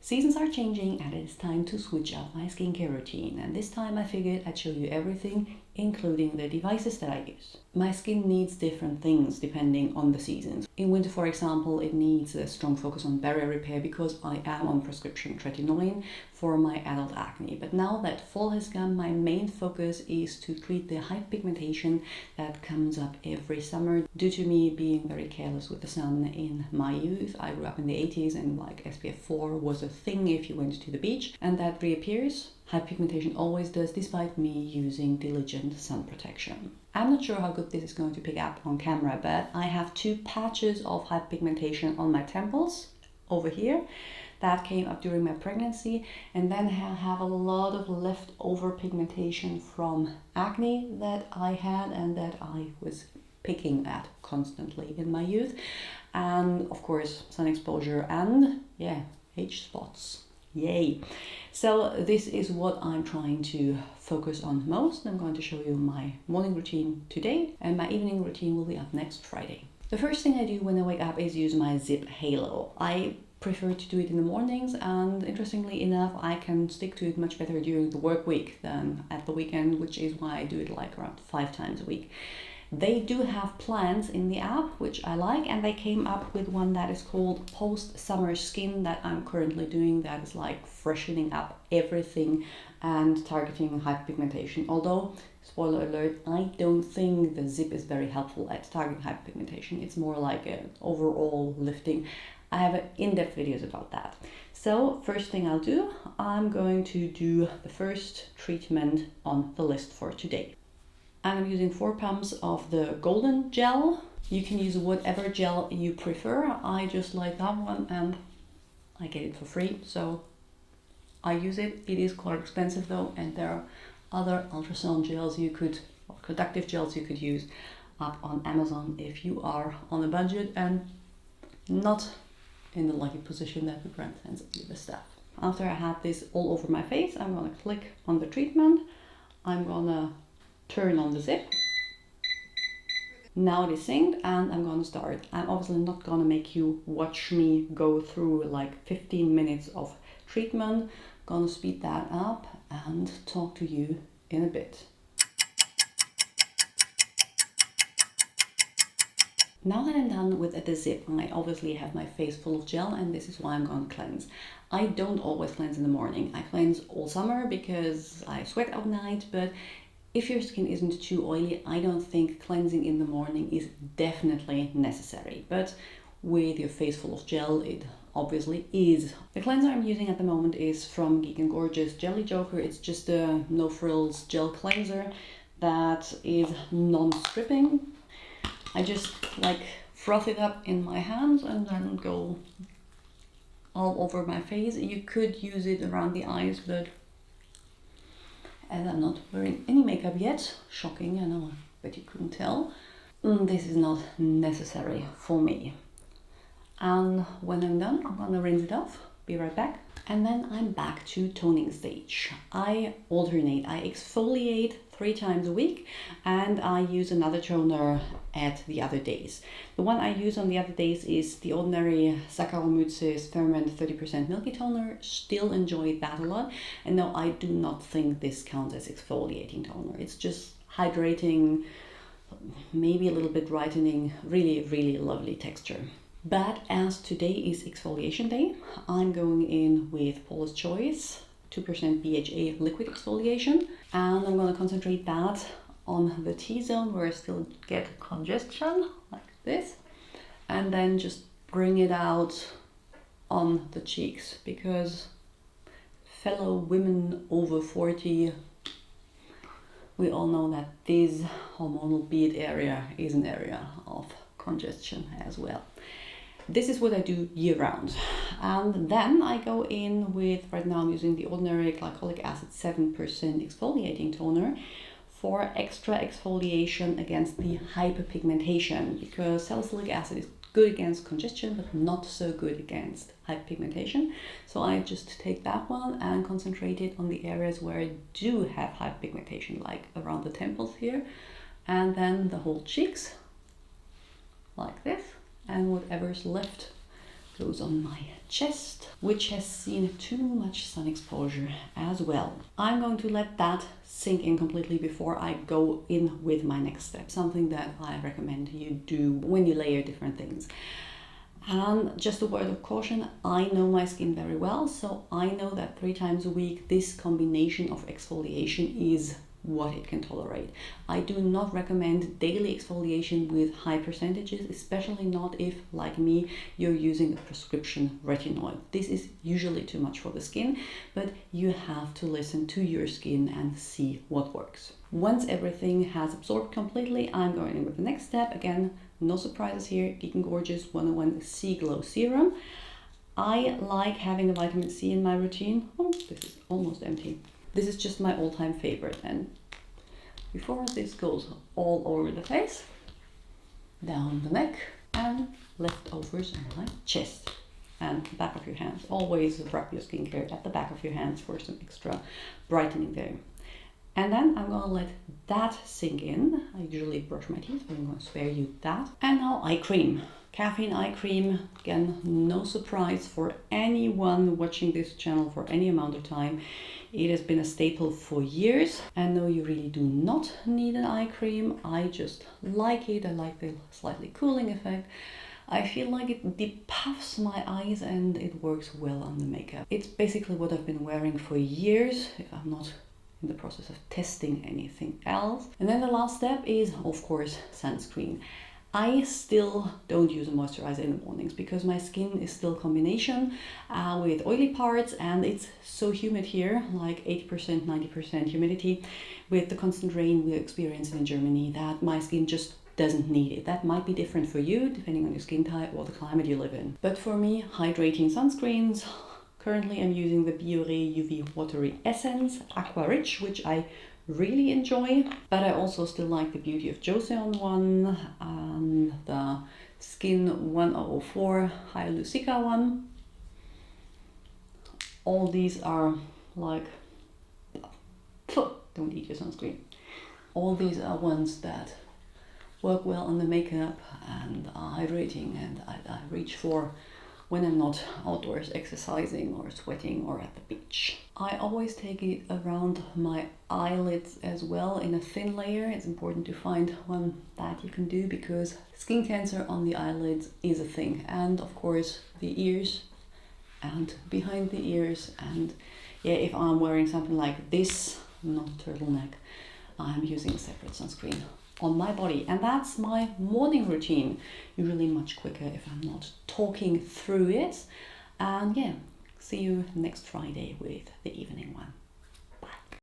Seasons are changing and it's time to switch up my skincare routine, and this time I figured I'd show you everything, including the devices that I use. My skin needs different things depending on the seasons. In winter, for example, it needs a strong focus on barrier repair because I am on prescription Tretinoin for my adult acne. But now that fall has come, my main focus is to treat the hyperpigmentation that comes up every summer due to me being very careless with the sun in my youth. I grew up in the 80s and like SPF 4 was a thing if you went to the beach, and that reappears. Hyperpigmentation always does, despite me using diligent sun protection. I'm not sure how good this is going to pick up on camera, but I have 2 patches of hyperpigmentation on my temples over here that came up during my pregnancy, and then I have a lot of leftover pigmentation from acne that I had and that I was picking at constantly in my youth, and of course sun exposure and age spots. Yay! So this is what I'm trying to focus on most. I'm going to show you my morning routine today, and my evening routine will be up next Friday. The first thing I do when I wake up is use my Zip Halo. I prefer to do it in the mornings, and interestingly enough, I can stick to it much better during the work week than at the weekend, which is why I do it like around 5 times a week. They do have plans in the app, which I like, and they came up with one that is called Post-Summer Skin that I'm currently doing, that is like freshening up everything and targeting hyperpigmentation. Although, spoiler alert, I don't think the Zip is very helpful at targeting hyperpigmentation. It's more like an overall lifting. I have in-depth videos about that. So first thing I'll do, I'm going to do the first treatment on the list for today. I'm using 4 pumps of the golden gel. You can use whatever gel you prefer. I just like that one and I get it for free, so I use it. It is quite expensive though, and there are other ultrasound gels or conductive gels you could use up on Amazon if you are on a budget and not in the lucky position that the brand sends you the stuff. After I have this all over my face, I'm gonna click on the treatment. I'm gonna turn on the zip. Now it is synced and I'm going to start. I'm obviously not going to make you watch me go through like 15 minutes of treatment. I'm going to speed that up and talk to you in a bit. Now that I'm done with the zip, I obviously have my face full of gel, and this is why I'm going to cleanse. I don't always cleanse in the morning. I cleanse all summer because I sweat at night, but if your skin isn't too oily, I don't think cleansing in the morning is definitely necessary. But with your face full of gel, it obviously is. The cleanser I'm using at the moment is from Geek & Gorgeous Jelly Joker. It's just a no frills gel cleanser that is non-stripping. I just like froth it up in my hands and then go all over my face. You could use it around the eyes, but as I'm not wearing any makeup yet, shocking, I know, but you couldn't tell, this is not necessary for me. And when I'm done, I'm gonna rinse it off, be right back. And then I'm back to toning stage. I alternate, I exfoliate 3 times a week, and I use another toner at the other days. The one I use on the other days is the ordinary Saccharomyces Ferment 30% Milky Toner. Still enjoy that a lot. And no, I do not think this counts as exfoliating toner. It's just hydrating, maybe a little bit brightening, really, really lovely texture. But as today is exfoliation day, I'm going in with Paula's Choice 2% BHA liquid exfoliation, and I'm going to concentrate that on the T-zone where I still get congestion like this, and then just bring it out on the cheeks, because fellow women over 40, we all know that this hormonal bead area is an area of congestion as well. This is what I do year round. And then I go in with, right now I'm using the ordinary glycolic acid 7% exfoliating toner for extra exfoliation against the hyperpigmentation, because salicylic acid is good against congestion but not so good against hyperpigmentation. So I just take that one and concentrate it on the areas where I do have hyperpigmentation, like around the temples here, and then the whole cheeks like this, and whatever's left goes on my chest, which has seen too much sun exposure as well. I'm going to let that sink in completely before I go in with my next step, something that I recommend you do when you layer different things. And just a word of caution, I know my skin very well, so I know that 3 times a week this combination of exfoliation is what it can tolerate. I do not recommend daily exfoliation with high percentages, especially not if, like me, you're using a prescription retinoid. This is usually too much for the skin, but you have to listen to your skin and see what works. Once everything has absorbed completely, I'm going in with the next step. Again, no surprises here, Geek and Gorgeous 101 Sea Glow Serum. I like having a vitamin C in my routine. Oh, this is almost empty. This is just my all-time favorite, and before this goes all over the face, down the neck, and leftovers on my chest and the back of your hands. Always wrap your skincare at the back of your hands for some extra brightening there. And then I'm gonna let that sink in. I usually brush my teeth, but I'm gonna spare you that. And now eye cream. Caffeine eye cream, again, no surprise for anyone watching this channel for any amount of time. It has been a staple for years. And no, you really do not need an eye cream. I just like it. I like the slightly cooling effect. I feel like it depuffs my eyes and it works well on the makeup. It's basically what I've been wearing for years, if I'm not in the process of testing anything else. And then the last step is, of course, sunscreen. I still don't use a moisturizer in the mornings because my skin is still combination with oily parts, and it's so humid here, like 80%, 90% humidity with the constant rain we're experiencing in Germany, that my skin just doesn't need it. That might be different for you depending on your skin type or the climate you live in. But for me, hydrating sunscreens, currently I'm using the Biore UV Watery Essence Aqua Rich, which I really enjoy, but I also still like the Beauty of Joseon one and the Skin 1004 Hyaluronic one. All these are like, don't eat your sunscreen. All these are ones that work well on the makeup and are hydrating, and I reach for when I'm not outdoors exercising or sweating or at the beach. I always take it around my eyelids as well in a thin layer. It's important to find one that you can do because skin cancer on the eyelids is a thing. And of course the ears and behind the ears. And yeah, if I'm wearing something like this, not a turtleneck, I'm using a separate sunscreen on my body. And that's my morning routine, usually much quicker if I'm not talking through it. And yeah, see you next Friday with the evening one.